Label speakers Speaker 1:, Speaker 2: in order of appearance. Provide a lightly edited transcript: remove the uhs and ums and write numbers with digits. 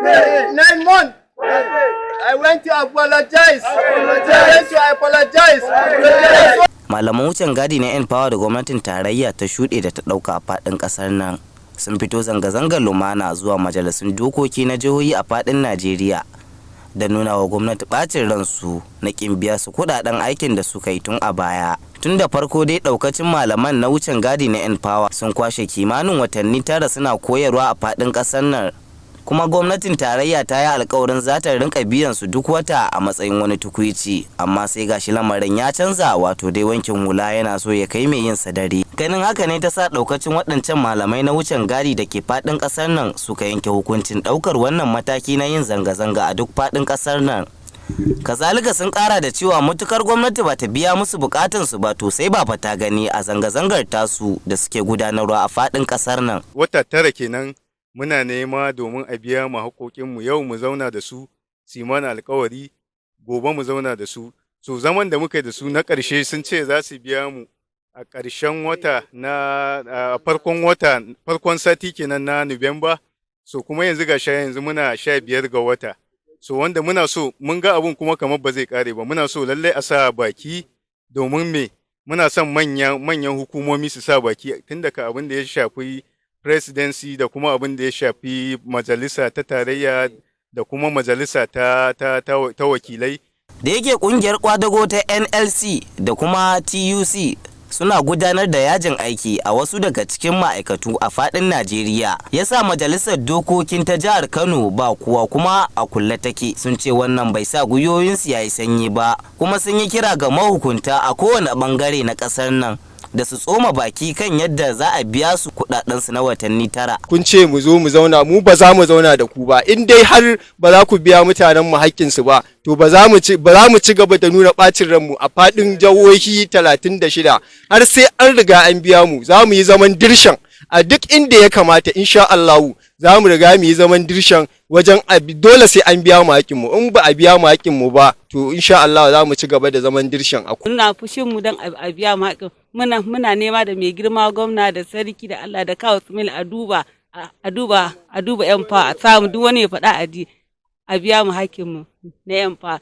Speaker 1: 9 months. I went to apologize.
Speaker 2: Malaman wucin gadi na 'yan fawa da gwamnatin tarayya ta shuɗe da ta ɗauka a faɗin ƙasar nan sun fito zanga-zangar lumana zuwa majalisun dokoki na jihohi a faɗin Najeriya da nuna wa gwamnati ɓacin ransu na ƙin biya su kuɗaɗen aikin da suka yi tun a baya. Tun da farko dai ɗaukacin malaman na wucin gadi na 'yan fawa sun kwashe kimanin watanni 9 suna koyarwa a faɗin ƙasar nan. Kuma gwamnatin tarayya ta yi alkawarin za ta rinka biyan su duk wata a matsayin wani tukuici, amma sai gashi lamarin ya canza, wato dai wankin hula yana so ya kai mai yin sadari. Ganin haka ne ta sa daukacin waɗancan malamai na wucin gadi da ke faɗin ƙasar nan suka yanke hukuncin ɗaukar wannan mataki na yin zanga-zanga a duk faɗin ƙasar nan. Kazalika sun ƙara da cewa matukar gwamnati ba ta biya musu bukatunsu ba, to sai ba fata gani a zanga-zangar tasu da suke gudanarwa a faɗin ƙasar nan.
Speaker 3: Wata 9 kenan muna nema domin a biya mu haƙoƙinmu. Yau mu zauna da su mana alƙawari, gobe mu zauna da su. So zaman da muka yi da su na ƙarshe sun ce za su biya mu a ƙarshen wata na farkon sati kenan na Nuwamba. So kuma yanzu yanzu muna 15 ga wata. So wanda muna so mun ga abun kuma kamar ba zai ƙare ba. Muna so lallai a sa baki domin muna son manyan hukumomi su sa baki tun daga abin da ya shafi presidency da kuma abin da ya shafi majalisa ta tarayya da kuma majalisa ta wakilai.
Speaker 2: Da yake kungiyar kwadago ta NLC da kuma TUC suna gudanar da yajin aiki a wasu daga cikin ma'aikatu a fadin Najeriya, yasa majalisar dokokin ta jihar Kano ba kuwa kuma a kulle take. Sun ce wannan bai sa guyoyinsu yayi sanyi ba, kuma sun yi kira ga mahukunta a kowane bangare na kasar nan da su tsoma baki kan yadda za a biya su kudadensu na watanni 9.
Speaker 1: Kun ce mu zo mu zauna, mu ba za mu zauna da ku ba. In dai har ba za ku biya mutanen mu haƙƙinsu ba, to ba za mu ci gaba da nuna ɓacin ranmu a faɗin jihohi 36 har sai an riga an biya mu. Za mu yi zaman dirshan a duk inda ya kamata, insha Allah za mu riga mu yi zaman dirshan wajen dole sai an biya mu haƙƙinmu. In ba a biya mu haƙƙinmu ba, to insha Allah za mu ci gaba da zaman dirshan.
Speaker 4: Muna fushin mu don a biya mu haƙƙin. Muna nema da mai girma gwamna da sarki da Allah da kawo Smil a duba yan fa, a samu duk wani ya faɗa a biya mu haƙƙinmu na yan fa.